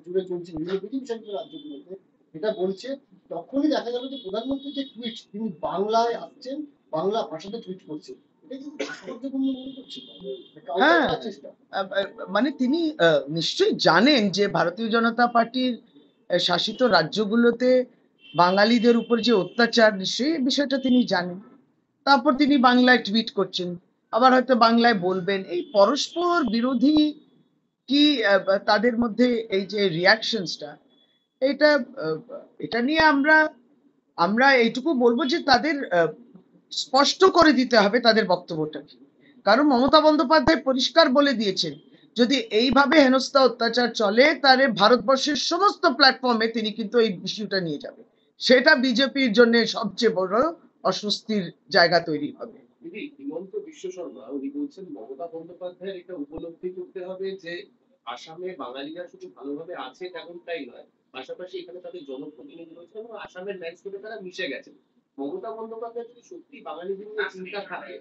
জুড়ে চলছে বিভিন্ন ব্রিটিশ রাজ্যগুলোতে, এটা বলছে। তখনই দেখা গেল যে প্রধানমন্ত্রী যে টুইট, তিনি বাংলায় আসছেন, বাংলা ভাষাতে টুইট করছেন। এটা কিন্তু তাৎপর্যপূর্ণ মনে করছি, কাউন্টার হ্যাঁ, করার চেষ্টা। মানে তিনি নিশ্চয়ই জানেন যে ভারতীয় জনতা পার্টির শাসিত রাজ্যগুলোতে বাঙালিদের উপর যে অত্যাচার, নিশ্চয়ই এই বিষয়টা তিনি জানেন। তারপর তিনি বাংলায় টুইট করছেন, আবার হয়তো বাংলায় বলবেন। এই পরস্পর বিরোধী কি তাদের মধ্যে এই যে রিয়াকশনসটা, এটা আহ, এটা নিয়ে আমরা আমরা এইটুকু বলবো যে তাদের স্পষ্ট করে দিতে হবে তাদের বক্তব্যটা কি। কারণ মমতা বন্দ্যোপাধ্যায় পরিষ্কার বলে দিয়েছেন, যদি এইভাবে হেনস্থা অত্যাচার চলে তাহলে ভারতবর্ষের সমস্ত প্ল্যাটফর্মে তিনি কিন্তু এই ইস্যুটা নিয়ে যাবে। সেটা বিজেপির জন্য সবচেয়ে বড় অস্বস্তির জায়গা তৈরি হবে। দিদি, হিমন্ত বিশ্ব শর্মা উনি বলছেন মমতা বন্দ্যোপাধ্যায়ের এটা উপলব্ধি করতে হবে যে আসামে বাঙালিরা শুধু ভালোভাবে আছে তেমনটাই নয়, পাশাপাশি এখানে তাদের জনপ্রতিনিধি রয়েছে এবং আসামের ল্যান্ডস্কেপে তারা মিশে গেছেন। মমতা বন্দ্যোপাধ্যায় যদি সত্যি বাঙালিদের নিয়ে চিন্তা থাকে,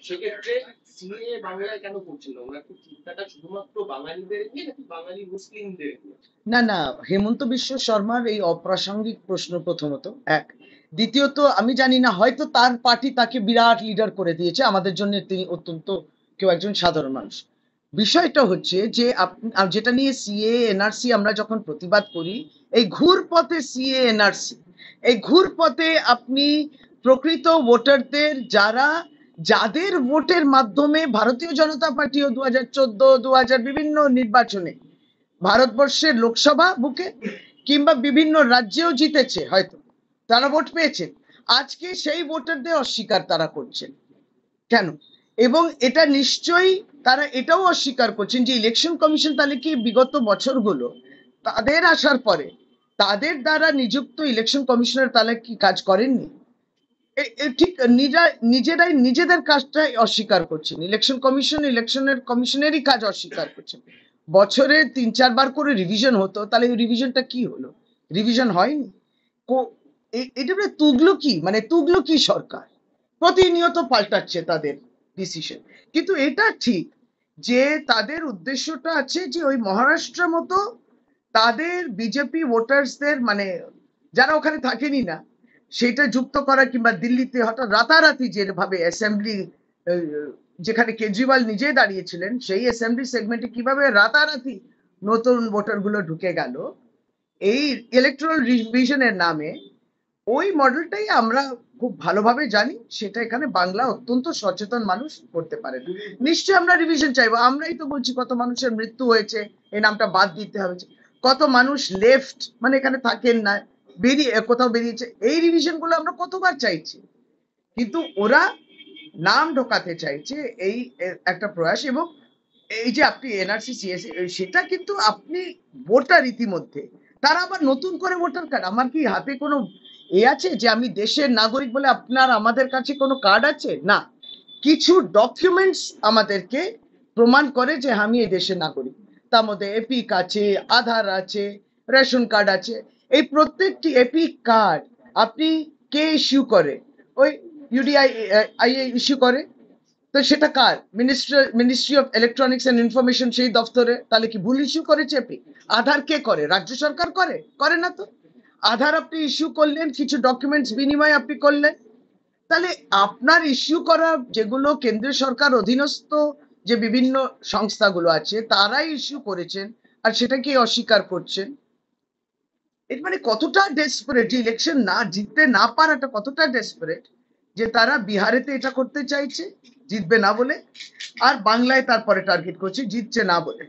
সেক্ষেত্রে সিএ বাংলায় কেন করছেন না? ওনার কি চিন্তাটা শুধুমাত্র বাঙালিদের নিয়ে নাকি বাঙালি মুসলিমদের নিয়ে? না না, হেমন্ত বিশ্ব শর্মার এই অপ্রাসঙ্গিক প্রশ্ন প্রথমত এক। দ্বিতীয়ত, আমি জানি না, হয়তো তার পার্টি তাকে বিরাট লিডার করে দিয়েছে, আমাদের জন্য তিনি অত্যন্ত কেউ একজন সাধারণ মানুষ। বিষয়টা হচ্ছে যে যেটা নিয়ে সিএ এনআরসি আমরা যখন প্রতিবাদ করি, এই ঘুরপথে সিএ এনআরসি, এই ঘুরপথে আপনি প্রকৃত ভোটারদের, যাদের ভোটের মাধ্যমে ভারতীয় জনতা পার্টিও 2014 2000 বিভিন্ন নির্বাচনে ভারতবর্ষের লোকসভা বুকে কিংবা বিভিন্ন রাজ্যেও জিতেছে, হয়তো তারা ভোট পেয়েছে, আজকে সেই ভোটারদের অস্বীকার তারা করছেন কেন? এবং এটা নিশ্চয়ই তারা এটাও অস্বীকার করছেন যে ইলেকশন কমিশন তাহলে কি বিগত বছরগুলো তাদের আসার পরে তাদের দ্বারা নিযুক্ত ইলেকশন কমিশনার তাহলে কি কাজ করেননি? ঠিক নিজেরাই নিজেদের কাজটাই অস্বীকার করছেন। ইলেকশনের কমিশনেরই কাজ অস্বীকার করছেন। বছরে 3-4 বার করে রিভিশন হতো, তাহলে ওই রিভিশনটা কি হলো? রিভিশন হয়নি। এটা তুগলকি, মানে তুগলকি সরকার প্রতিনিয়ত পাল্টাচ্ছে তাদের ডিসিশন। কিন্তু এটা ঠিক যে তাদের উদ্দেশ্যটা আছে যে ওই মহারাষ্ট্র মতো তাদের বিজেপি ভোটার্সদের, মানে যারা ওখানে থাকেনি না, সেটা যুক্ত করা, কিংবা দিল্লিতে হঠাৎ রাতারাতি যেভাবে অ্যাসেম্বলি, যেখানে কেজরিওয়াল নিজে দাঁড়িয়েছিলেন, সেই অ্যাসেম্বলি সেগমেন্টে কিভাবে রাতারাতি নতুন ভোটার গুলো ঢুকে গেল এই ইলেকট্রাল রিভিশনের নামে, ওই মডেলটাই আমরা খুব ভালোভাবে জানি। সেটা এখানে বাংলা অত্যন্ত সচেতন মানুষ করতে পারে। নিশ্চয়ই আমরা রিভিশন চাইবো। আমরাই তো বলছি কত মানুষের মৃত্যু হয়েছে, এই নামটা বাদ দিতে হবে। কত মানুষ লেফট, মানে এখানে থাকেন না, কোথাও বেরিয়েছে। এই রিভিশন গুলো আমরা কতবার চাইছি, কিন্তু ওরা নাম ঢোকাতে চাইছে। এই একটা প্রয়াস। এবং এই যে আপনি এনআরসি সিএসি, সেটা কিন্তু আপনি ভোটার ইতিমধ্যে, তারা আবার নতুন করে ভোটার কার্ড, আমার কি হাতে কোনো আছে যে আমি দেশের নাগরিক বলে আপনার আমাদের কাছে কোনো কার্ড আছে? না, কিছু ডকুমেন্টস আমাদেরকে প্রমাণ করে যে আমি এই দেশের নাগরিক। তার মধ্যে এপিক আছে, আধার আছে, রেশন কার্ড আছে। এই প্রত্যেকটি এপিক কার্ড আপনি কে ইস্যু করে? ওই ইউডিআই ইস্যু করে। তো সেটা কার? Ministry of electronics and information, সেই দপ্তরে। তাহলে কি ভুল ইস্যু করেছে এপিক? আধার কে করে? রাজ্য সরকার করে? করে না তো। আধার আপনি ইস্যু করলেন, কিছু ডকুমেন্টস বিনিময় আপনি করলেন, তাহলে আপনার ইস্যু করা যেগুলো কেন্দ্রীয় সরকার অধীনস্থ যে বিভিন্ন সংস্থাগুলো আছে তারাই ইস্যু করেছেন, আর সেটাকে অস্বীকার করছেন। এর মানে কতটা ডেসপারেট, যে ইলেকশন না জিততে না পারাটা কতটা ডেসপারেট, যে তারা বিহারেতে এটা করতে চাইছে জিতবে না বলে, আর বাংলায় তারপরে টার্গেট করছে জিতছে না বলে।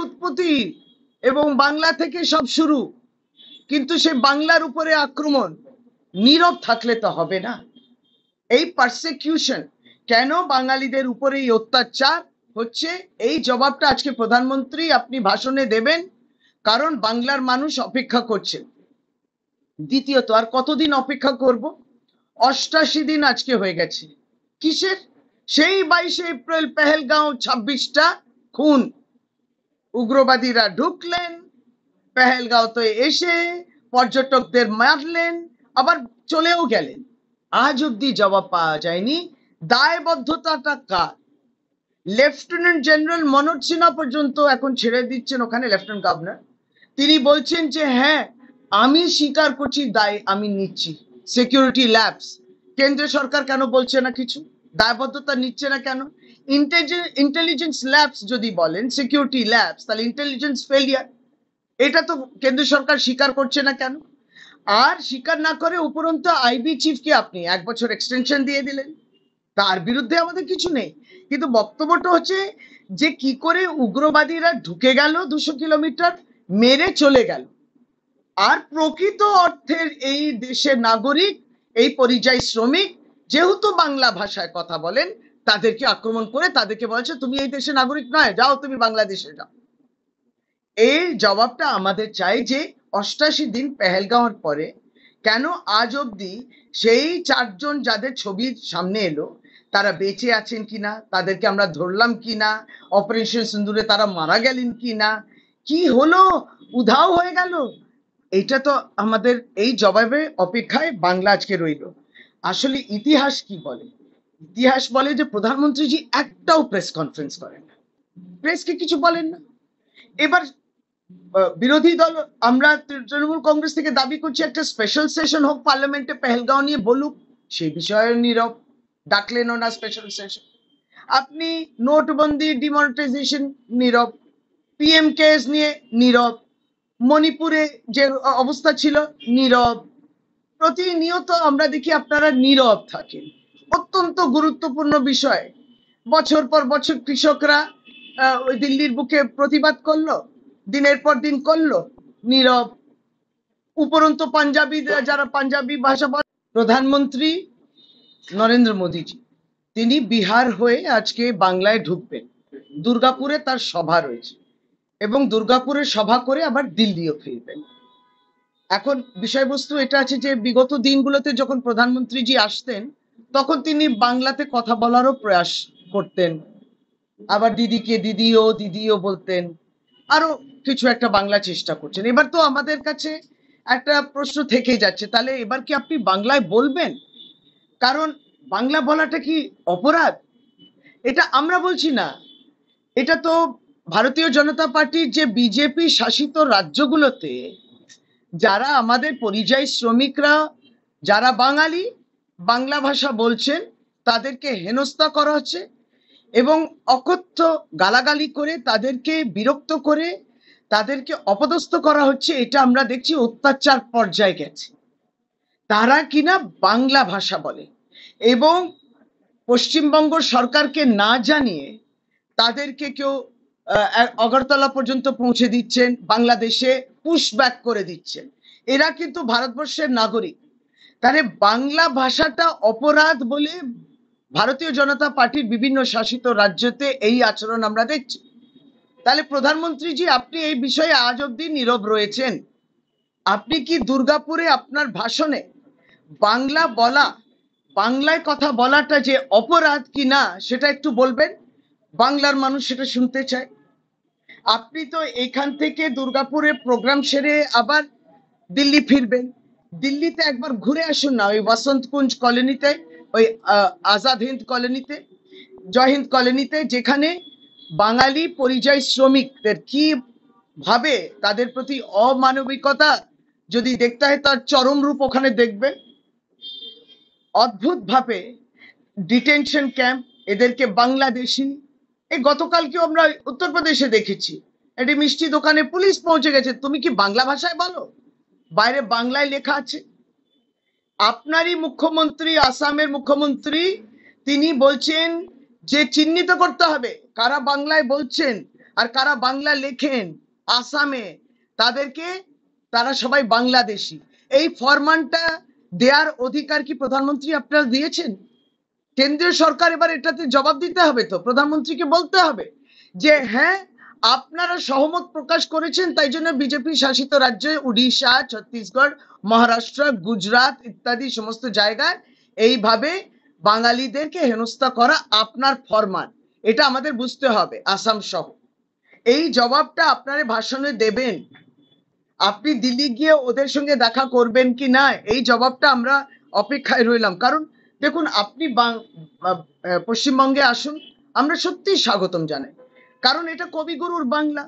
উৎপত্তি এবং বাংলা থেকে সব শুরু, কিন্তু সে বাংলার উপরে আক্রমণ নীরব থাকলে তো হবে না। এই পারসিকিউশন, কেন বাঙালিদের উপরে এই অত্যাচার হচ্ছে, এই জবাবটা আজকে প্রধানমন্ত্রী আপনি ভাষণে দেবেন, কারণ বাংলার মানুষ অপেক্ষা করছেন। দ্বিতীয়ত, আর কতদিন অপেক্ষা করব? 88 দিন আজকে হয়ে গেছে। কিসের? সেই 22শে এপ্রিল পেহেলগাঁও 26টা খুন, উগ্রবাদীরা ঢুকলেন পেহেলগাঁওতে, এসে পর্যটকদের মারলেন, আবার চলেও গেলেন। আজ অব্দি জবাব পাওয়া যায়নি। দায়বদ্ধতাটা কার? লেফটেন্যান্ট জেনারেল মনোজ সিনহা পর্যন্ত এখন ছেড়ে দিচ্ছেন ওখানে লেফটেন্যান্ট গভর্নর। তিনি বলছেন যে হ্যাঁ, আমি স্বীকার করছি, দায় আমি নিচ্ছি। সিকিউরিটি ল্যাবস, কেন্দ্র সরকার কেন বলছে না কিছু, দায়বদ্ধতা নিচ্ছে না কেন? ইন্টেলিজেন্স ল্যাবস যদি বলেন সিকিউরিটি ল্যাবস, তাহলে ইন্টেলিজেন্স ফেলিয়ার, এটা তো কেন্দ্র সরকার স্বীকার করছে না কেন? আর স্বীকার না করে উপরন্তু আইবি চিফকে আপনি 1 বছর এক্সটেনশন দিয়ে দিলেন, তার বিরুদ্ধে আমাদের কিছু নেই, কিন্তু বক্তব্যটা হচ্ছে যে কি করে উগ্রবাদীরা ঢুকে গেল 200 কিলোমিটার, মেরে চলে গেল, আর প্রকৃত অর্থের এই দেশের নাগরিক, এই পরিযায়ী শ্রমিক যেহেতু বাংলা ভাষায় কথা বলেন, তাদেরকে আক্রমণ করে তাদেরকে বলছে তুমি এই দেশের নাগরিক নয়, যাও তুমি বাংলাদেশে যাও। এই জবাবটা আমাদের চাই যে 88 দিন পেহেলগাঁওয়ের পরে কেন আজ অবধি সেই 4 জন যাদের ছবি সামনে এলো তারা বেঁচে আছেন কিনা, তাদেরকে আমরা ধরলাম কিনা, অপারেশন সিন্দুরে তারা মারা গেলেন কিনা, কি হলো, উধাও হয়ে গেল, এটা তো আমাদের এই জবাবে অপেক্ষায় বাংলা আজকে রইল। আসলে ইতিহাস কি বলে? ইতিহাস বলে যে প্রধানমন্ত্রীজি একটাও প্রেস কনফারেন্স করেন না, প্রেসকে কিছু বলেন না। এবার বিরোধী দল, আমরা তৃণমূল কংগ্রেস থেকে দাবি করছি একটা স্পেশাল সেশন হোক পার্লামেন্টে, পেহেলগাঁও নিয়ে বলুক, সেই বিষয়ে নীরব, ডাকলেনও না স্পেশাল সেশন। আপনি নোটবন্দি, ডিমনিটাইজেশন নীরব, পিএম কেস নিয়ে নীরব, মণিপুরে যে অবস্থা ছিল নীরব, প্রতিনিয়ত আমরা দেখি আপনারা নীরব থাকেন অত্যন্ত গুরুত্বপূর্ণ বিষয়। বছর পর বছর কৃষকরা ওই দিল্লির বুকে প্রতিবাদ করলো, দিনের পর দিন করলো, নীরব। উপরন্তু পাঞ্জাবিরা, যারা পাঞ্জাবি ভাষা বলে, প্রধানমন্ত্রী নরেন্দ্র মোদীজি তিনি বিহার হয়ে আজকে বাংলায় ঢুকবেন, দুর্গাপুরে তার সভা রয়েছে এবং দুর্গাপুরে সভা করে আবার দিল্লিও ফিরবেন। এখন বিষয়বস্তু এটা আছে যে বিগত দিনগুলোতে যখন প্রধানমন্ত্রীজি আসতেন তখন তিনি বাংলাতে কথা বলারও প্রয়াস করতেন, আবার দিদিকে দিদিও দিদিও বলতেন, আরো কিছু একটা বাংলা চেষ্টা করছেন। এবার তো আমাদের কাছে একটা প্রশ্ন থেকেই যাচ্ছে, তাহলে এবার কি আপনি বাংলায় বলবেন? কারণ বাংলা বলাটা কি অপরাধ? এটা আমরা বলছি না, এটা তো ভারতীয় জনতা পার্টির যে বিজেপি শাসিত রাজ্যগুলোতে যারা আমাদের পরিযায়ী শ্রমিকরা, যারা বাঙালি বাংলা ভাষা বলছেন, তাদেরকে হেনস্থা করা হচ্ছে এবং অকথ্য গালাগালি করে তাদেরকে বিরক্ত করে তাদেরকে অপদস্থ করা হচ্ছে। এটা আমরা দেখছি অত্যাচার পর্যায়ে গেছে। তারা কিনা বাংলা ভাষা বলে এবং পশ্চিমবঙ্গ সরকারকে না জানিয়ে তাদেরকে কেউ আগরতলা পর্যন্ত পৌঁছে দিচ্ছেন, বাংলাদেশে পুশব্যাক করে দিচ্ছেন। এরা কিন্তু ভারতবর্ষের নাগরিক। তাহলে বাংলা ভাষাটা অপরাধ বলে ভারতীয় জনতা পার্টির বিভিন্ন শাসিত রাজ্যতে এই আচরণ আমরা দেখছি। তাহলে প্রধানমন্ত্রীজি আপনি এই বিষয়ে আজ অব্দি নীরব রয়েছেন। আপনি কি দুর্গাপুরে আপনার ভাষণে বাংলা বলা, বাংলায় কথা বলাটা যে অপরাধ কি না সেটা একটু বলবেন? বাংলার মানুষ সেটা শুনতে চায়। আপনি তো এখান থেকে দুর্গাপুরে প্রোগ্রাম সেরে আবার দিল্লি ফিরবেন, দিল্লিতে একবার ঘুরে আসুন না, ওই বসন্ত কুঞ্জ কলোনিতে, ওই আজাদ হিন্দ কলোনিতে, জয় হিন্দ কলোনিতে, যেখানে বাঙালি পরিযায়ী শ্রমিকদের কি ভাবে তাদের প্রতি অমানবিকতা যদি দেখতে হয় তার চরম রূপ ওখানে দেখবেন। অদ্ভুত ভাবে ডিটেনশন ক্যাম্প, এদেরকে বাংলাদেশি, এই গতকালকেও আমরা উত্তরপ্রদেশে দেখেছি একটি মিষ্টি দোকানে পুলিশ পৌঁছে গেছে, তুমি কি বাংলা ভাষায় বলো, বাইরে বাংলায় লেখা আছে। আপনারই মুখ্যমন্ত্রী, আসামের মুখ্যমন্ত্রী, তিনি বলছেন যে চিহ্নিত করতে হবে কারা বাংলায় বলছেন আর কারা বাংলা লেখেন আসামে, তাদেরকে, তারা সবাই বাংলাদেশি। এই ফরমানটা দেওয়ার অধিকার কি প্রধানমন্ত্রী আপনারা দিয়েছেন? কেন্দ্রীয় সরকার এবার এটাতে জবাব দিতে হবে, তো প্রধানমন্ত্রীকে বলতে হবে যে হ্যাঁ আপনারা সহমত প্রকাশ করেছেন, তাই জন্য বিজেপি শাসিত রাজ্যে উড়িষ্যা, ছত্তিশগড়, মহারাষ্ট্র, গুজরাট ইত্যাদি সমস্ত জায়গায় এইভাবে বাঙালিদেরকে হেনস্থা করা আপনার ফরমান, এটা আমাদের বুঝতে হবে আসাম সহ। এই জবাবটা আপনারা ভাষণে দেবেন। আপনি দিল্লি গিয়ে ওদের সঙ্গে দেখা করবেন কি না, এই জবাবটা আমরা অপেক্ষায় রইলাম। কারণ দেখুন, আপনি পশ্চিমবঙ্গে আসুন, আমরা সত্যি স্বাগতম জানাই, কারণ এটা কবিগুরুর বাংলা,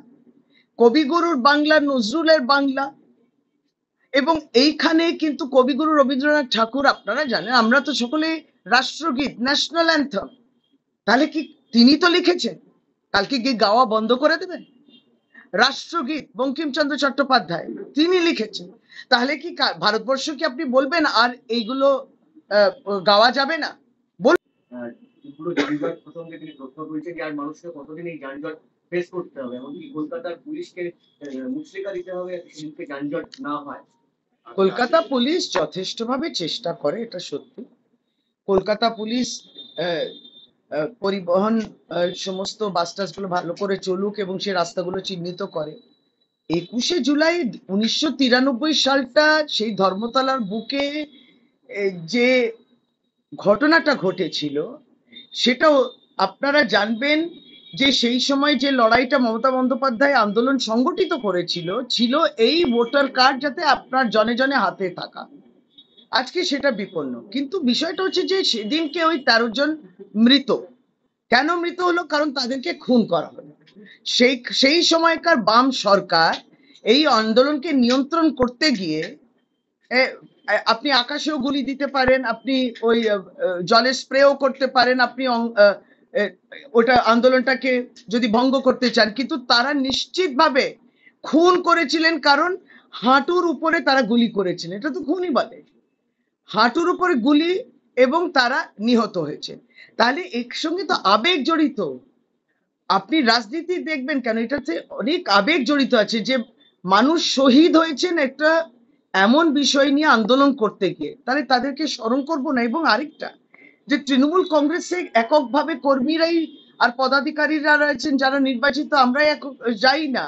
কবিগুরুর বাংলা, নজরুলের বাংলা। এবং এইখানে কিন্তু কবিগুরু রবীন্দ্রনাথ ঠাকুর, আপনারা জানেন, আমরা তো সকলে রাষ্ট্রগীত, ন্যাশনাল অ্যান্থম, তাহলে কি তিনি তো লিখেছেন, কালকে কি গাওয়া বন্ধ করে দেবেন? রাষ্ট্রগীত বঙ্কিমচন্দ্র চট্টোপাধ্যায় তিনি লিখেছেন, তাহলে কি ভারতবর্ষ কি আপনি বলবেন আর এইগুলো গাওয়া যাবে না? পুরো যানজট প্রসঙ্গে তিনি প্রশ্ন করেছেন যে আর মানুষকে কতদিন এই যানজট ফেস করতে হবে, এমনকি কলকাতার পুলিশকে মুচলেকা দিতে হবে যাতে যানজট না হয়। কলকাতা পুলিশ যথেষ্টভাবে চেষ্টা করে, এটা সত্যি। কলকাতা পুলিশ পরিবহন সমস্ত বাস টাসগুলো ভালো করে চলুক এবং সে রাস্তাগুলো চিহ্নিত করে। 21শে জুলাই 1993 সালটা সেই ধর্মতলার বুকে যে ঘটনাটা ঘটেছিল, সেটাও আপনারা জানবেন যে সেই সময় যে লড়াইটা মমতা বন্দ্যোপাধ্যায় আন্দোলন সংগঠিত করেছিল ছিল এই ভোটার কার্ড যাতে আপনার জনে জনে হাতে থাকা। আজকে সেটা বিপন্ন, কিন্তু বিষয়টা হচ্ছে যে সেদিনকে ওই 13 জন মৃত, কেন মৃত হলো? কারণ তাদেরকে খুন করা হলো। সেই সময়কার বাম সরকার এই আন্দোলনকে নিয়ন্ত্রণ করতে গিয়ে আপনি আকাশেও গুলি দিতে পারেন, আপনি ওই জলে স্প্রেও করতে পারেন, আপনি ওটা আন্দোলনটাকে যদি ভঙ্গ করতে চান, কিন্তু তারা নিশ্চিতভাবে খুন করেছিলেন, কারণ হাঁটুর উপরে তারা গুলি করেছিলেন। এটা তো খুনই বলে, হাঁটুর উপরে গুলি, এবং তারা নিহত হয়েছে। তাহলে এর সঙ্গে তো আবেগ জড়িত। আপনি রাজনীতি দেখবেন কেন, এটাতে অনেক আবেগ জড়িত আছে, যে মানুষ শহীদ হয়েছেন একটা এমন বিষয় নিয়ে আন্দোলন করতে গিয়ে, তাহলে তাদেরকে স্মরণ করব না। এবং আরেকটা, যে তৃণমূল কংগ্রেসে এককভাবে কর্মীরাই আর পদাধিকারীরা রয়েছেন যারা নির্বাচিত, আমরা যাই না,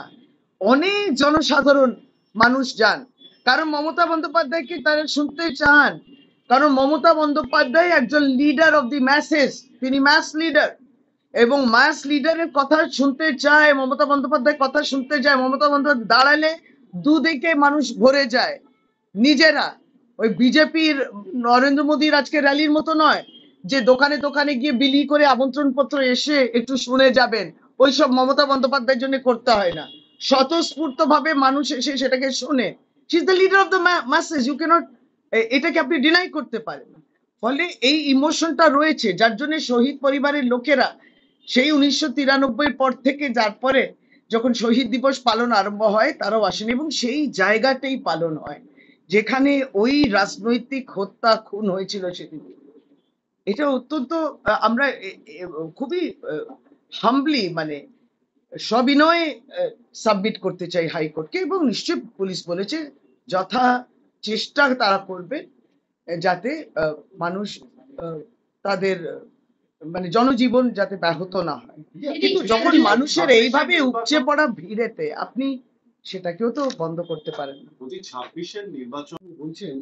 অনেক জনসাধারণ মানুষ যান, কারণ মমতা বন্দ্যোপাধ্যায়কে তারা শুনতে চান, কারণ মমতা বন্দ্যোপাধ্যায় একজন লিডার অফ দি ম্যাসেস, তিনি ম্যাস লিডার, এবং ম্যাস লিডারের কথা শুনতে চায়, মমতা বন্দ্যোপাধ্যায় কথা শুনতে যায়। মমতা বন্দ্যোপাধ্যায় দাঁড়ালে দুদিকে মানুষ ভরে যায়। নিজেরা ওই বিজেপির নরেন্দ্র মোদীর আজকে র্যালির মতো নয় যে দোকানে দোকানে গিয়ে বিলি করে আমন্ত্রণ পত্র এসে একটু শুনে যাবেন, ওইসব মমতা বন্দ্যোপাধ্যায়ের জন্য করতে হয় না। স্বতঃস্ফূর্ত ভাবে মানুষ এসে সেটাকে শোনে। She is the leader of the masses, you can't, এটাকে আপনি ডিনাই করতে পারেন না। ফলে এই ইমোশনটা রয়েছে, যার জন্য শহীদ পরিবারের লোকেরা সেই 1993 পর থেকে, যার পরে যখন শহীদ দিবস পালন আরম্ভ হয় তারাও আসেন, এবং সেই জায়গাটাই পালন হয় যেখানে ওই রাজনৈতিক হত্যা খুন হয়েছিল সেদিন। এটা অত্যন্ত আমরা খুবই হাম্বলি, মানে সবিনয়ে সাবমিট করতে চাই হাইকোর্টকে, এবং নিশ্চয়ই পুলিশ বলেছে যথা চেষ্টা তারা করবে যাতে মানুষ তাদের মানে জনজীবন যাতে ব্যাহত না হয়। কিন্তু যখন মানুষের এইভাবে উপচে পড়া ভিড়েতে আপনি সেটাকেও তো বন্ধ করতে পারেন না। 26-এর নির্বাচন বলছেন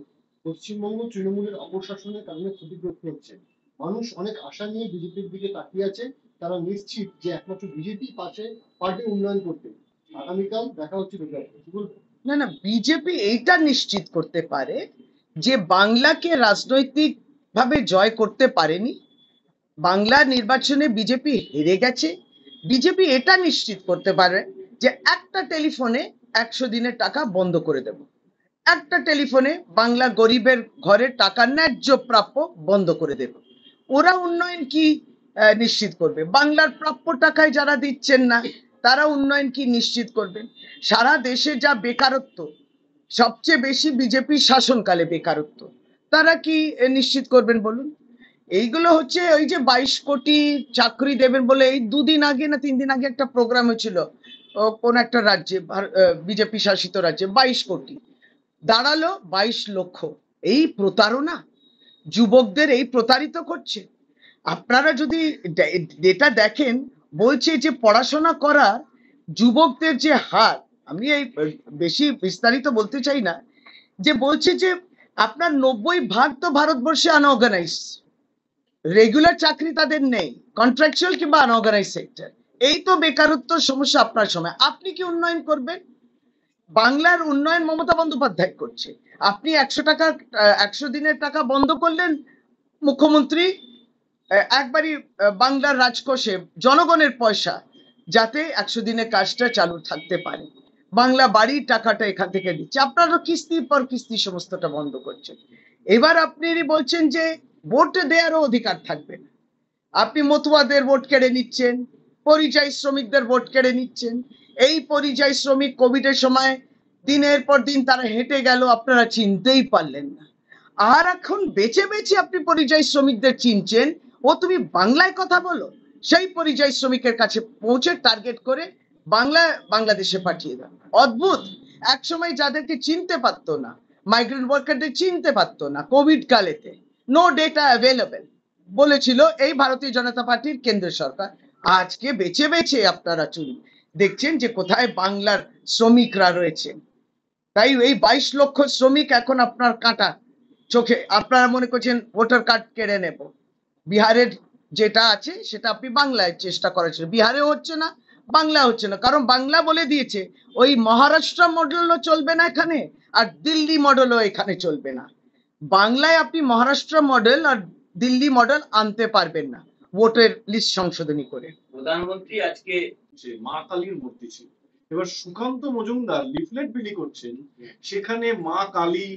পশ্চিমবঙ্গ তৃণমূলের অপশাসনের কারণে ক্ষতিগ্রস্ত হচ্ছে, মানুষ অনেক আশা নিয়ে বিজেপির দিকে তাকিয়ে আছে, তারা নিশ্চিত যে একমাত্র বিজেপি পাশে পার্টি উন্নয়ন করতে। আগামীকাল দেখা হচ্ছে দুর্গাপুর। না না, বিজেপি এইটা নিশ্চিত করতে পারে যে বাংলাকে রাজনৈতিক ভাবে জয় করতে পারেনি, বাংলা নির্বাচনে বিজেপি হেরে গেছে। বিজেপি এটা নিশ্চিত করতে পারে যে একটা টেলিফোনে 100 দিনের টাকা বন্ধ করে দেব, একটা টেলিফোনে বাংলা গরিবের ঘরে টাকা ন্যায্য প্রাপ্য বন্ধ করে দেব। ওরা উন্নয়ন কি নিশ্চিত করবে? বাংলার প্রাপ্য টাকায় যারা দিচ্ছেন না তারা উন্নয়ন কি নিশ্চিত করবেন? সারা দেশে যা বেকারত্ব, সবচেয়ে বেশি বিজেপির শাসনকালে বেকারত্ব, তারা কি নিশ্চিত করবেন বলুন? এইগুলো হচ্ছে ওই যে 22 কোটি চাকরি দেবেন বলে এই 2 দিন আগে না 3 দিন আগে একটা প্রোগ্রাম হয়েছিল কোন একটা রাজ্যে, বিজেপি শাসিত রাজ্যে, 22 কোটি দাঁড়ালো 22 লক্ষ। এই প্রতারণা, যুবকদের এই প্রতারিত করছে। আপনারা যদি ডেটা দেখেন, বলছে যে পড়াশোনা করা যুবকদের যে হার, আমি এই বেশি বিস্তারিত বলতে চাই না, যে বলছে যে আপনার 90% তো ভারতবর্ষে আনঅর্গানাইজ, রেগুলার চাকরি তাদের নেই, কন্ট্রাকচুয়াল কিংবা আনঅর্গানাইজ সেক্টর। এই তো বেকারত্ব সমস্যা আপনার সময়, আপনি কি উন্নয়ন করবেন? বাংলার উন্নয়ন মমতা বন্দ্যোপাধ্যায় করছে। আপনি 100 দিনের টাকা বন্ধ করলেন, মুখ্যমন্ত্রী একবারই বাংলার রাজকোষে জনগণের পয়সা যাতে 100 দিনের কাজটা চালু থাকতে পারে, বাংলা বাড়ির টাকাটা এখান থেকে দিচ্ছে, আপনারা কিস্তির পর কিস্তি সমস্তটা বন্ধ করছেন। এবার আপনি বলছেন যে ভোট দেওয়ারও অধিকার থাকবে না, আপনি মতুয়াদের ভোট কেড়ে নিচ্ছেন, পরিযায়ী শ্রমিকদের ভোট কেড়ে নিচ্ছেন। এই পরিযায়ী শ্রমিক কোভিডের সময় দিনের পর দিন তারা হেঁটে গেল, আপনারা চিনতেই পারলেন না। আর এখন বেছে বেছে আপনি পরিযায়ী শ্রমিকদের চিনছেন, ও তুমি বাংলায় কথা বলো, সেই পরিযায়ী শ্রমিকের কাছে পৌঁছে টার্গেট করে বাংলাদেশে পাঠিয়ে দাও। অদ্ভুত। এক সময় যাদেরকে চিনতে পারতো না, মাইগ্রেন্ট ওয়ার্কারদের চিনতে পারতো না কোভিড কালেতে, নো ডেটা অ্যাভেলেবেল বলেছিল এই ভারতীয় জনতা পার্টির কেন্দ্র সরকার। আজকে বেছে বেছে আপনারা দেখছেন যে কোথায় বাংলার শ্রমিকরা রয়েছেন। তাই এই 22 লক্ষ শ্রমিক এখন আপনার কাঁটা চোখে, আপনারা মনে করছেন ভোটার কার্ড কেড়ে নেব। বিহারের যেটা আছে সেটা আপনি বাংলায় চেষ্টা করেছেন, বিহারে হচ্ছে না, বাংলা হচ্ছে না, কারণ বাংলা বলে দিয়েছে ওই মহারাষ্ট্র মডেলও চলবে না এখানে, আর দিল্লি মডেলও এখানে চলবে না। বাংলায় আপনি মহারাষ্ট্র মডেল আর দিল্লি মডেল আনতে পারবেন না ভোটের লিস্ট সংশোধনী করে। প্রধানমন্ত্রী আজকে যে মা কালীর মূর্তি ছিল, এবার সুকান্ত মজুমদার লিফলেট বিলি করছেন, সেখানে মা কালী,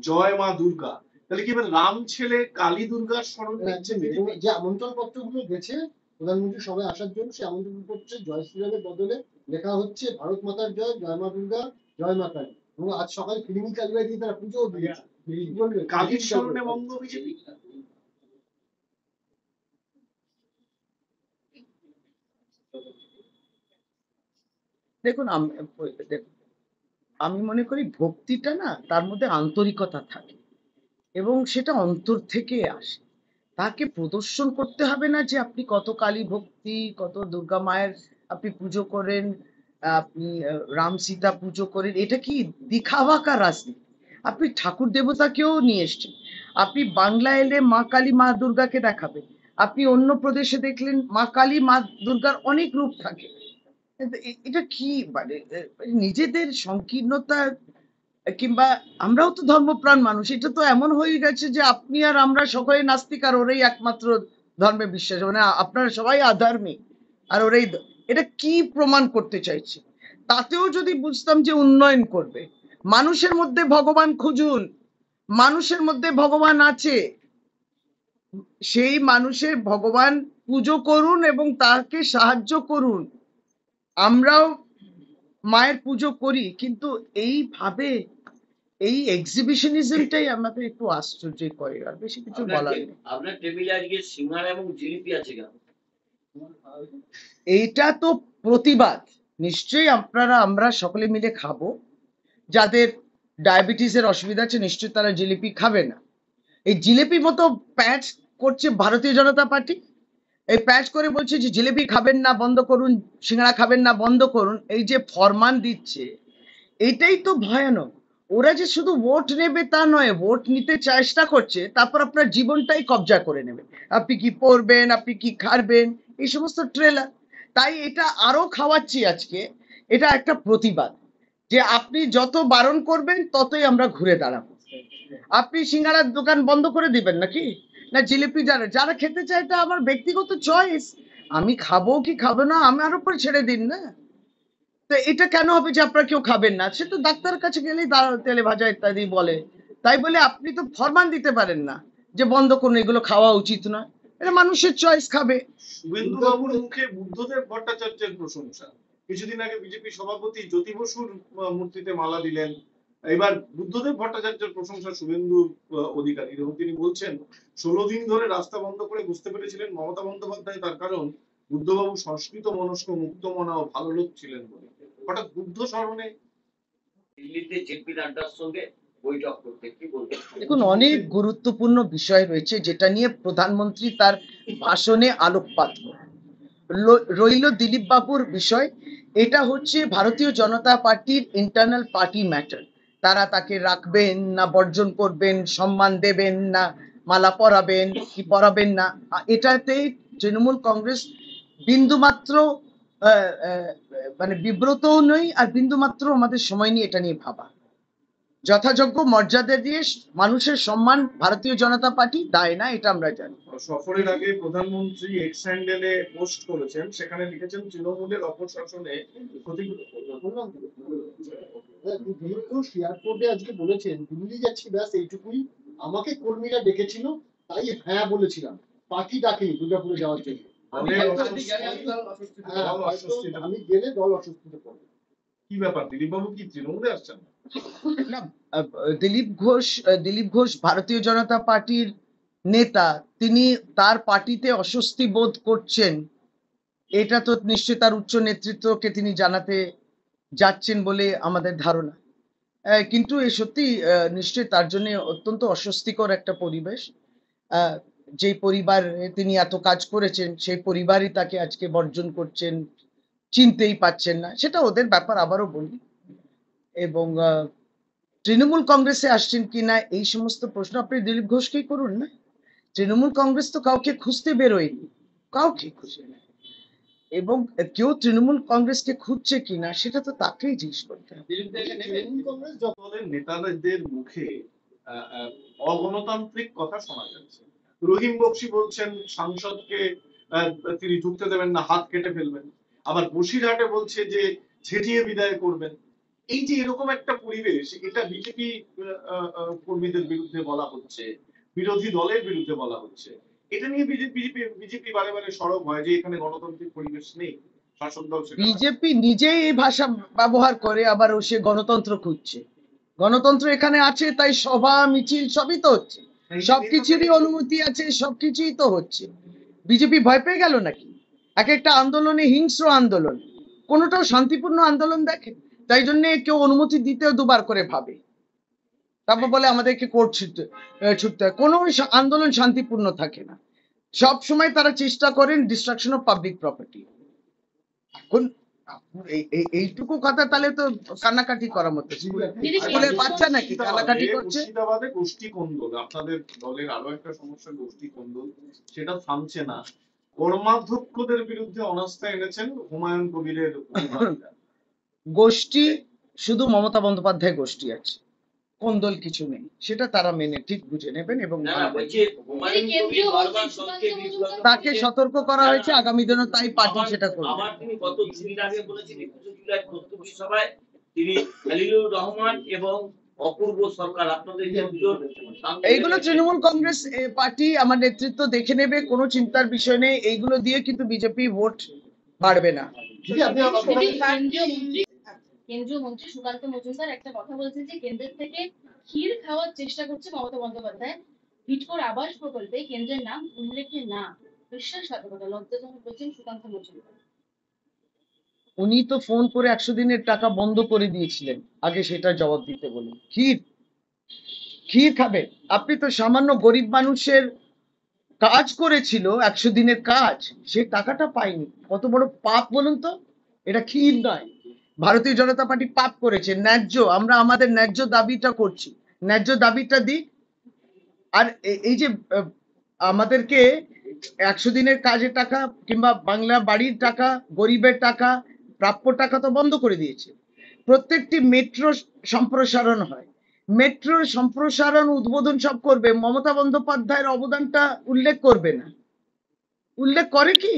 জয় মা দুর্গা, তাহলে কি এবার রাম ছেলে কালী দুর্গার স্মরণ দিচ্ছে? এবং যে আমন্ত্রণ পত্রগুলো গেছে প্রধানমন্ত্রী সবাই আসার জন্য, সেই আমন্ত্রণ পত্রে জয় শ্রীরামের বদলে লেখা হচ্ছে ভারত মাতার জয়, জয় মা দুর্গা, জয় মা কালী। এবং আজ সকালে ফিল্মি কালীবাড়ি দিয়ে তারা পুজোও দিয়েছে। কালীর স্মরণে বন্ধ বিজেপি। দেখুন আমি মনে করি ভক্তিটা না, তার মধ্যে আন্তরিকতা থাকে এবং সেটা অন্তর থেকে আসে। তাকে প্রদর্শন করতে হবে না যে আপনি কত কালী ভক্তি, কত দুর্গা মায়ের আপনি পুজো করেন, আপনি রাম সীতা পুজো করেন, এটা কি দিখাওয়াকা রাজনীতি? আপনি ঠাকুর দেবতাকেও নিয়ে এসছেন। আপনি বাংলা এলে মা কালী মা দুর্গাকে দেখাবেন, আপনি অন্য প্রদেশে দেখলেন মা কালী মা দুর্গার অনেক রূপ থাকে। এটা কি মানে নিজেদের সংকীর্ণতা, কিংবা আমরাও তো ধর্মপ্রাণ মানুষ, এটা তো এমন হয়ে গেছে যে আপনি আর আমরা সবাই নাস্তিক আর ওরাই একমাত্র ধর্মে বিশ্বাস, মানে আপনারা সবাই আধার্মিক আর ওরাই এটা কি প্রমাণ করতে চাইছে? তাতেও যদি বুঝতাম যে উন্নয়ন করবে, মানুষের মধ্যে ভগবান খুঁজুন, মানুষের মধ্যে ভগবান আছে, সেই মানুষের ভগবান পুজো করুন এবং তাকে সাহায্য করুন। আমরাও মায়ের পুজো করি, কিন্তু এইভাবে এই এক্সিবিশনিজমটাই আমাদের একটু আশ্চর্য করে, আর বেশি কিছু বলার নেই। আপনার টেবিলে আজকে সিঙ্গারা এবং জিলিপি আছে কেন? এইটা তো প্রতিবাদ, নিশ্চয়ই আমরা সকলে মিলে খাবো। যাদের ডায়াবেটিসের অসুবিধা আছে নিশ্চয়ই তারা জিলিপি খাবে না। এই জিলিপি মতো প্যাচ করছে ভারতীয় জনতা পার্টি, এই প্যাচ করে বলছে যে জিলিপি খাবেন না বন্ধ করুন, সিঙ্গারা খাবেন না বন্ধ করুন, এই যে ফরমান দিচ্ছে এটাই তো ভয়ানক। ওরা যে শুধু ভোট নেবে তা নয়, ভোট নিতে চেষ্টা করছে, তারপর আপনার জীবনটাই কবজা করে নেবে, আপনি কি পরবেন, আপনি কি খাবেন, এই সমস্ত ট্রেলার। তাই এটা আরো খাওয়াচ্ছি আজকে, এটা একটা প্রতিবাদ যে আপনি যত বারণ করবেন ততই আমরা ঘুরে দাঁড়াবো। আপনি সিঙ্গারার দোকান বন্ধ করে দিবেন নাকি? না জিলিপি যারা খেতে চায় এটা আমার ব্যক্তিগত চয়েস, আমি খাবো কি খাবো না আমার উপর ছেড়ে দিন না। তো এটা কেন হবে যে আপনারা কেউ খাবেন না? সে তো ডাক্তারের কাছে গেলেই তেলে ভাজা ইত্যাদি বলে, তাই বলে আপনি তো ফরমান দিতে পারেন না যে বন্ধ করুন, এগুলো খাওয়া উচিত নয়, এটা মানুষের চয়েস, খাবে। শুভেন্দু বাবুর মুখে বুদ্ধদেব ভট্টাচার্যের প্রশংসা, কিছুদিন আগে বিজেপি সভাপতি জ্যোতি বসুর মূর্তিতে মালা দিলেন, এবার বুদ্ধদেব ভট্টাচার্যের প্রশংসা শুভেন্দু অধিকারী, এবং তিনি বলছেন 16 দিন ধরে রাস্তা বন্ধ করে বুঝতে পেরেছিলেন মমতা বন্দ্যোপাধ্যায়, তার কারণ বুদ্ধবাবু সংস্কৃত মনস্ক মুক্ত মনা ও ভালো লোক ছিলেন বলে। হঠাৎ বুদ্ধ স্মরণে দিল্লিতে জেপি নাড্ডার সঙ্গে বৈঠক করতে, কি বলবেন? দেখুন, অনেক গুরুত্বপূর্ণ বিষয় রয়েছে যেটা নিয়ে প্রধানমন্ত্রী তার ভাষণে আলোকপাত করেন। রইল দিলীপ বাবুর বিষয়, এটা হচ্ছে ভারতীয় জনতা পার্টির ইন্টারনাল পার্টি ম্যাটার। তারা তাকে রাখবেন না বর্জন করবেন, সম্মান দেবেন না মালা পরাবেন কি পরাবেন না, এটাতে তৃণমূল কংগ্রেস বিন্দুমাত্র মানে বিব্রতও নই, আর বিন্দুমাত্র আমাদের সময় নিয়ে এটা নিয়ে ভাবা। যথাযোগ্য মর্যাদা দিয়ে মানুষের সম্মান ভারতীয় জনতা পার্টি দেয় না, এটা আমরা জানি। সফরের আগে প্রধানমন্ত্রী এক্স হ্যান্ডেলে পোস্ট করেছেন, সেখানে লিখেছেন তৃণমূলের অপশাসনে ক্ষতিগ্রস্ত। দিলীপ ঘোষ এয়ারপোর্টে আজকে বলেছেন দিল্লি যাচ্ছি ব্যাস এইটুকুই, আমাকে কর্মীরা ডেকেছিল তাই হ্যাঁ বলেছিলাম, পার্টি ডাকেনি দুর্গাপুরে যাওয়ার জন্য। হ্যাঁ, হয়তো আমি গেলে দল অসুস্থতে পড়বে। কি ব্যাপার, দিলীপ বাবু কি তৃণমূলে আসছেন? না, দিলীপ ঘোষ ভারতীয় জনতা পার্টির নেতা, তিনি তার পার্টিতে অস্বস্তি বোধ করছেন, এটা তো নিশ্চয়ই তার উচ্চ নেতৃত্বকে তিনি জানাতে যাচ্ছেন বলে আমাদের ধারণা। কিন্তু এ সত্যি নিশ্চয়ই তার জন্য অত্যন্ত অস্বস্তিকর একটা পরিবেশ। যে পরিবারে তিনি এত কাজ করেছেন সেই পরিবারই তাকে আজকে বর্জন করছেন, চিনতেই পাচ্ছেন না, সেটা ওদের ব্যাপার, আবারও বলি। এবং তৃণমূল কংগ্রেসে আসছেন কিনা এই সমস্ত প্রশ্ন আপনি দিলীপ ঘোষকেই করুন না। তৃণমূল কংগ্রেস তো কাউকে খুঁজতে বেরোয়নি, কাউকে খুঁজে না, এবং কেউ তৃণমূল কংগ্রেসকে খুঁজছে কিনা সেটা তো তাকেই জিজ্ঞেস করতে হবে। তৃণমূল কংগ্রেস দলের নেতাদের মুখে অগণতান্ত্রিক কথা শোনা যাচ্ছে। রহিম বক্সি বলছেন সাংসদকে তিনি ঢুকতে দেবেন না, হাত কেটে ফেলবেন। আবার বসিরহাটে বলছে যে ছেটিয়ে বিদায় করবেন। এই যে এরকম একটা পরিবেশ, এটা বিজেপি কর্মীদের বিরুদ্ধে বলা হচ্ছে, বিরোধী দলের বিরুদ্ধে বলা হচ্ছে। এটা নিয়ে বিজেপি বারে বারে সরব হয় যে এখানে গণতান্ত্রিক পরিবেশ নেই, শাসক দল সেটা। বিজেপি নিজেই এই ভাষা ব্যবহার করে, আবার ও সে গণতন্ত্র খুঁজছে। গণতন্ত্র এখানে আছে, তাই সভা মিছিল সবই তো হচ্ছে, সবকিছুরই অনুমতি আছে, সবকিছুই তো হচ্ছে। বিজেপি ভয় পেয়ে গেল নাকি? এক একটা আন্দোলনে হিংস্র আন্দোলন, কোনোটাও শান্তিপূর্ণ আন্দোলন দেখে, তাই জন্য কেউ অনুমতি দিতেও দুবার করে ভাবে, তারপর বলে আমাদেরকে কোর্ট ছুটতে হয়। কোনো আন্দোলন শান্তিপূর্ণ থাকে না, সব সময় তারা চেষ্টা করেন ডিস্ট্রাকশন অফ পাবলিক প্রপার্টি। এখন এইটুকু কথা তাহলে তো কান্নাকাটি করার মতো, স্কুলের বাচ্চা নাকি কান্নাকাটি করছে? মুর্শিদাবাদে গোষ্ঠী কোন্দল, আপনাদের দলের আরো একটা সমস্যা গোষ্ঠী কোন্দল, সেটা থামছে না। কর্মাধ্যক্ষদের বিরুদ্ধে অনাস্থা এনেছেন হুমায়ুন কবিরের অভিভাবকরা। গোষ্ঠী শুধু মমতা বন্দ্যোপাধ্যায় গোষ্ঠী আছে, কোন্দল কিছু নেই, সেটা তারা মেনে ঠিক বুঝে নেবেন। এবং তাকে সতর্ক করা হয়েছে, আগামী দিনে তাই পার্টি সেটা করবে। আবার তিনি গত দুদিন আগে বলেছেন 21শে জুলাই প্রস্তুতি সভায় তিনি খলিলুর রহমান এবং অপূর্ব সরকার আপনাদের যে দুজন, এইগুলো তৃণমূল কংগ্রেস পার্টি আমার নেতৃত্ব দেখে নেবে, কোনো চিন্তার বিষয় নেই। এইগুলো দিয়ে কিন্তু বিজেপি ভোট বাড়বে না। কেন্দ্রীয় মন্ত্রী সুকান্ত মজুমদার একটা কথা বলছেন যে কেন্দ্রের থেকে ক্ষীর খাওয়ার চেষ্টা করছে মমতা বন্দ্যোপাধ্যায়, হিটকোর আবাস প্রকল্পে কেন্দ্রের নাম উল্লেখে না, বিশ্বাসঘাতকতা, লজ্জাজনক বলছেন সুকান্ত মজুমদার। উনি তো ফোন করে 100 দিনের টাকা বন্ধ করে দিয়েছিলেন, আগে সেটা জবাব দিতে বলুন। ক্ষীর খাবে? আপনি তো সামান্য গরিব মানুষের কাজ করেছিল, 100 দিনের কাজ, সে টাকাটা পাইনি, কত বড় পাপ বলুন তো? এটা ক্ষীর নয়। ভারতীয় জনতা পার্টি পাপ করেছে, ন্যায্য, আমরা আমাদের ন্যায্য দাবিটা করছি, ন্যায্য দাবিটা দিক। আর এই যে আমাদেরকে 100 দিনের কাজের টাকা কিংবা বাংলা বাড়ির টাকা, গরিবের টাকা, প্রাপ্য টাকা তো বন্ধ করে দিয়েছে। প্রত্যেকটি মেট্রো সম্প্রসারণ হয়, মেট্রোর সম্প্রসারণ উদ্বোধন সব করবে, মমতা বন্দ্যোপাধ্যায়ের অবদানটা উল্লেখ করবে না। উল্লেখ করে কি?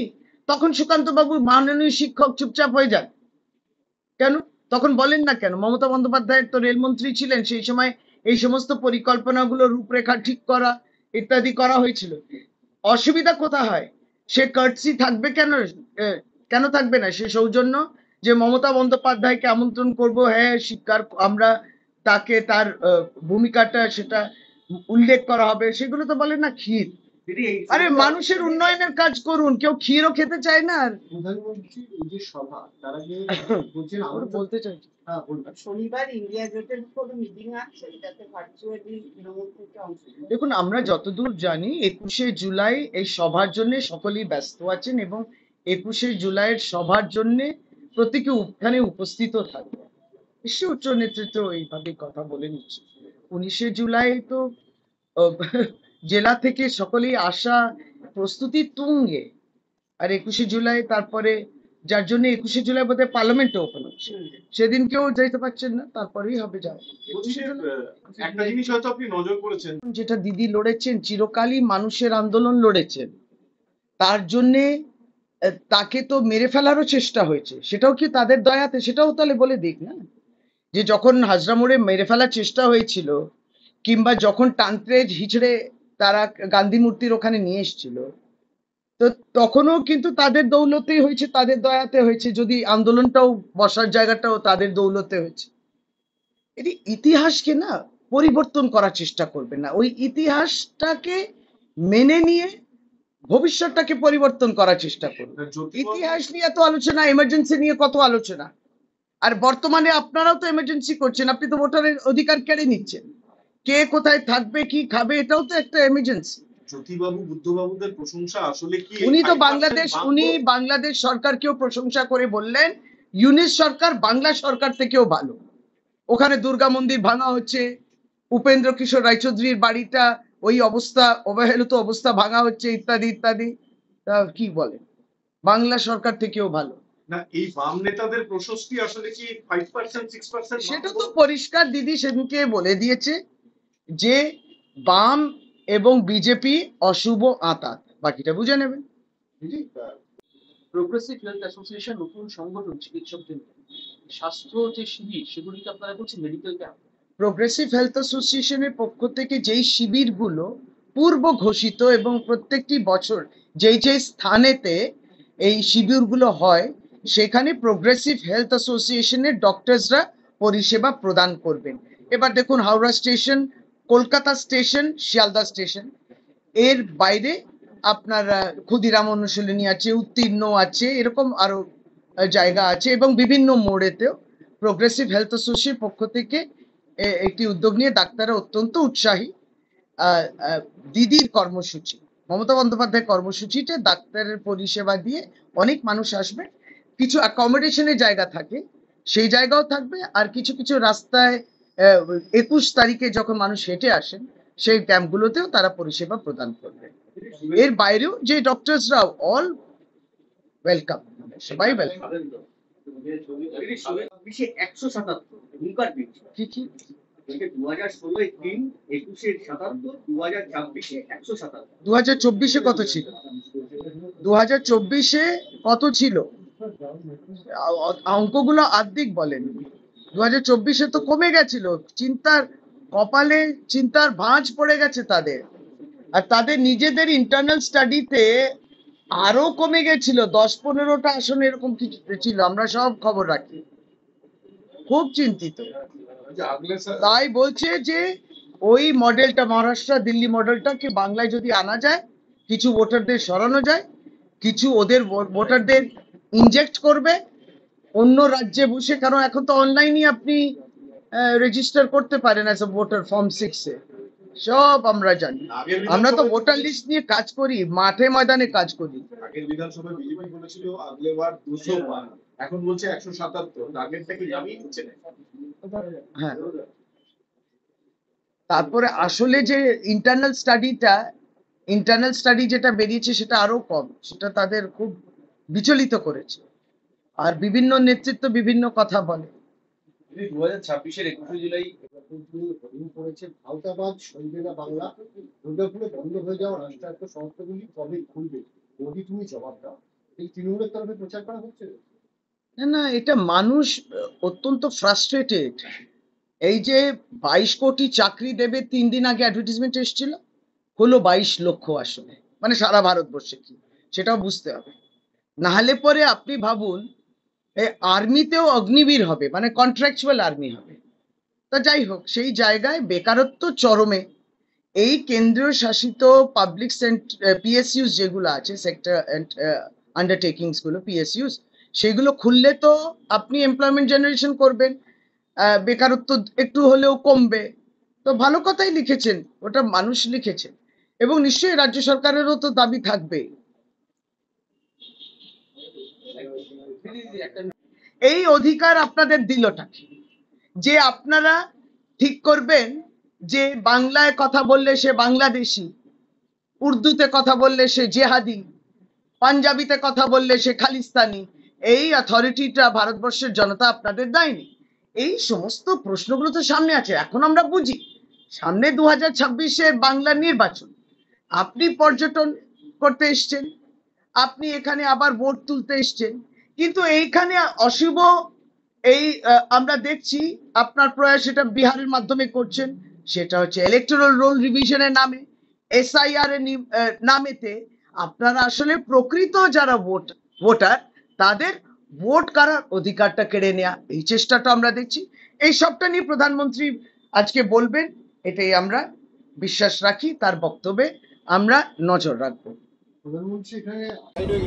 তখন সুকান্ত বাবু মাননীয় শিক্ষক চুপচাপ হয়ে যান কেন? তখন বলেন না কেন? মমতা বন্দ্যোপাধ্যায় তো রেলমন্ত্রী ছিলেন, সেই সময় এই সমস্ত পরিকল্পনাগুলো রূপরেখা ঠিক করা ইত্যাদি করা হয়েছিল। অসুবিধা কোথা হয়? সে কার্টসি থাকবে কেন? কেন থাকবে না সে সৌজন্য, যে মমতা বন্দ্যোপাধ্যায়কে আমন্ত্রণ করব, হ্যাঁ স্বীকার, আমরা তাকে তার ভূমিকাটা সেটা উল্লেখ করা হবে, সেগুলো তো বলেন না। ক্ষীর, আরে মানুষের উন্নয়নের কাজ করুন, কেউ ক্ষীরও খেতে চায় না। আর প্রধানমন্ত্রী এই যে সভা, তার আগে বলছেন ওরা বলতে চাইছি, হ্যাঁ বলবেন। শনিবার ইন্ডিয়া জোটের কোনো মিটিং আছে যাতে ভার্চুয়ালি তৃণমূল থেকে অংশ নেয়? দেখুন, আমরা যতদূর জানি 21শে জুলাই এই সভার জন্য সকলেই ব্যস্ত আছেন, এবং 21শে জুলাইয়ের সভার জন্য প্রত্যেকে ওখানে উপস্থিত থাকবে। নিশ্চয়ই উচ্চ নেতৃত্ব এইভাবে কথা বলে নিচ্ছে। 19শে জুলাই তো জেলা থেকে সকলেই আসা, প্রস্তুতি তুঙ্গে। আর 21শে জুলাই তারপরে যার জন্য 21শে জুলাই বোধহয় পার্লামেন্টে ওপেন হচ্ছে, সেদিন কেউ যেতে পারছেন না, তারপরেই হবে যাওয়া। বলছি, একটা জিনিস হয়তো আপনি নজর করেছেন, যেটা দিদি লড়েছেন, চিরকালই মানুষের আন্দোলন লড়েছেন, তার জন্যে তাকে তো মেরে ফেলারও চেষ্টা হয়েছে, সেটাও কি তাদের দয়াতে? সেটাও তাহলে বলে দিক না, যে যখন হাজরা মোড়ে মেরে ফেলার চেষ্টা হয়েছিল, কিংবা যখন টানতে হিচড়ে তারা গান্ধী মূর্তির ওখানে নিয়ে এসেছিল, তো তখনও কিন্তু তাদের দৌলতেই হয়েছে, তাদের দয়াতে হয়েছে, যদি আন্দোলনটাও বসার জায়গাটাও তাদের দৌলতে হয়েছে। এটি ইতিহাসকে না পরিবর্তন করার চেষ্টা করবে না, ওই ইতিহাসটাকে মেনে নিয়ে ভবিষ্যৎটাকে পরিবর্তন করার চেষ্টা করবে। ইতিহাস নিয়ে এত আলোচনা, এমার্জেন্সি নিয়ে কত আলোচনা, আর বর্তমানে আপনারাও তো এমার্জেন্সি করছেন, আপনি তো ভোটারের অধিকার কেড়ে নিচ্ছেন, কে কোথায় থাকবে কি খাবে এটাও তো একটা এমার্জেন্সি। জ্যোতিবাবু বুদ্ধবাবুদের প্রশংসা আসলে কি উনি তো 5% বাংলাদেশ, বাংলো? উনি বাংলাদেশ সরকারকেও প্রশংসা করে বললেন ইউনিট সরকার বাংলা সরকার থেকেও ভালো, ওখানে দুর্গা মন্দির ভাঙা হচ্ছে, উপেন্দ্র কিশোর রায়চৌধুরীর বাড়িটা ওই অবস্থা, অবহেলিত অবস্থা ভাঙা হচ্ছে, ইত্যাদি ইত্যাদি। তা কি বলেন, বাংলা সরকার থেকেও ভালো? না, এই বাম নেতাদের প্রশস্তি আসলে কি 5% 6%? সেটা তো পরিষ্কার দিদি সেদিনকে বলে দিয়েছে যে বাম এবং বিজেপি অশুভ আঁতাত, বাকিটা বুঝে নেবেন। দিদি, প্রোগ্রেসিভ হেলথ অ্যাসোসিয়েশন নতুন সংগঠন চিকিৎসকদের নিয়ে। স্বাস্থ্য যে শিবির সেগুলিকে আপনারা বলছেন মেডিকেল ক্যাম্প। প্রোগ্রেসিভ হেলথ অ্যাসোসিয়েশনের পক্ষ থেকে যেই শিবিরগুলো পূর্ব ঘোষিত এবং প্রত্যেকটি বছর যেই যেই স্থানেতে এই শিবিরগুলো হয়, সেখানে প্রোগ্রেসিভ হেলথ অ্যাসোসিয়েশনের ডক্টরসরা পরিষেবা প্রদান করবেন। এবার দেখুন, Howrah station, Kolkata station, Sealdah station, এর বাইরে আপনার ক্ষুদিরাম অনুশীলনী আছে, উত্তীর্ণ আছে, এরকম আরো জায়গা আছে, এবং বিভিন্ন মোড়েতেও প্রোগ্রেসিভ হেলথ অ্যাসোসিয়েশন পক্ষ থেকে একটি উদ্যোগ নিয়ে ডাক্তাররা অত্যন্ত উৎসাহী। দিদির কর্মসূচি, মমতা বন্দ্যোপাধ্যায় কর্মসূচিতে ডাক্তারের পরিষেবা দিয়ে অনেক মানুষ আসবে, কিছু অ্যাকোমোডেশনের জায়গা থাকে সেই জায়গাও থাকবে, আর কিছু কিছু রাস্তায় 21 তারিখে যখন মানুষ হেঁটে আসেন সেই ক্যাম্পগুলোতেও তারা পরিষেবা প্রদান করবে। এর বাইরেও যে ডক্টরসরাও অল ওয়েলকাম, সবাই ওয়েলকাম। 177 হুঙ্কার দিচ্ছে। কি কি 2016 3, 21 77, 2026 177। 2024 কত ছিল? 2024 কত ছিল? অঙ্কগুলো আর্ধেক বলেন। 2024 তো কমে গেছিল, চিন্তার কপালে চিন্তার ভাঁজ পড়ে গেছে তাদের, আর তাদের নিজেদের ইন্টারনাল স্টাডিতে আরো কমে গেছিল, 10-15টা আসন এরকম কিছু ছিল, আমরা সব খবর রাখি, খুব চিন্তিত। তাই বলছে যে ওই মডেলটা, মহারাষ্ট্র দিল্লি মডেলটাকে বাংলায় যদি আনা যায়, কিছু ভোটারদের সরানো যায়, কিছু ওদের ভোটারদের ইনজেক্ট করবে অন্য রাজ্যে বসে, কারণ এখন তো অনলাইনে আপনি রেজিস্টার করতে পারেন অ্যাজ এ ভোটার ফর্ম 6-এ, সব আমরা জানি, আমরা তো ভোটার লিস্ট নিয়ে কাজ করি, মাঠে ময়দানে কাজ করি। আগের বিধানসভায় বিজেপি বলেছিল আগলেবার 200 পার, এখন বলছে 177, টার্গেটটা কি জানিয়ে দিচ্ছে না? হ্যাঁ, তারপরে আসলে যে ইন্টারনাল স্টাডি যেটা বেরিয়েছে সেটা আরো কম, সেটা তাদের খুব বিচলিত করেছে, আর বিভিন্ন নেতৃত্ব বিভিন্ন কথা বলে। 2026-এর 21 জুলাই করেছে ভাওতাবাদ সইবে না বাংলা, দুর্গাপুরে বন্ধ হয়ে যাওয়া রাষ্ট্রায়ত্ত সংস্থাগুলি কবে খুলবে, মোদি তুমি জবাব দাও, এই তৃণমূলের তরফে প্রচার করা হচ্ছে। না না, এটা মানুষ অত্যন্ত ফ্রাস্ট্রেটেড। এই যে 22 কোটি চাকরি দেবে, 3 দিন আগে অ্যাডভার্টাইজমেন্ট এসেছিল, হলো 22 লক্ষ আসলে, মানে সারা ভারতবর্ষে কি সেটাও বুঝতে হবে। না হলে পরে আপনি ভাবুন, এই আর্মিতেও অগ্নিবীর হবে, মানে কন্ট্রাকচুয়াল আর্মি হবে। তা যাই হোক, সেই জায়গায় বেকারত্ব চরমে। এই কেন্দ্রীয় শাসিত পাবলিক পিএসইউস যেগুলো আছে, সেক্টর আন্ডারটেকিংস গুলো, পিএসইউস, সেগুলো খুললে তো আপনি এমপ্লয়মেন্ট জেনারেশন করবেন, বেকারত্ব একটু হলেও কমবে। তো ভালো কথাই লিখেছেন, ওটা মানুষ লিখেছেন, এবং নিশ্চয়ই রাজ্য সরকারেরও তো দাবি থাকবে। এই অধিকার আপনাদের দিলটা কি, যে আপনারা ঠিক করবেন যে বাংলায় কথা বললে সে বাংলাদেশি, উর্দুতে কথা বললে সে জেহাদি, পাঞ্জাবিতে কথা বললে সে খালিস্তানি, এই অথরিটিটা ভারতবর্ষের জনতা আপনাদের দেয়নি? এই সমস্ত প্রশ্নগুলো তো সামনে আছে। এখন আমরা বুঝি সামনে 2026-এ বাংলার নির্বাচন, আপনি পর্যটন করতে এসছেন, আপনি এখানে আবার ভোট তুলতে এসছেন, কিন্তু এইখানে অশুভ আমরা দেখছি আপনার প্রয়াস সেটা বিহারের মাধ্যমে করছেন, সেটা হচ্ছে ইলেকটোরাল রোল রিভিশনের নামে, SIR এর নামেতে আপনারা আসলে প্রকৃত যারা ভোটার তাদের ভোট করার অধিকারটা কেড়ে নেওয়া, এই চেষ্টাটা আমরা দেখছি। এই সবটা নিয়ে প্রধানমন্ত্রী আজকে বলবেন, এটাই আমরা বিশ্বাস রাখি। তার বক্তব্যে আমরা নজর রাখবো। প্রধানমন্ত্রী এখানে আগে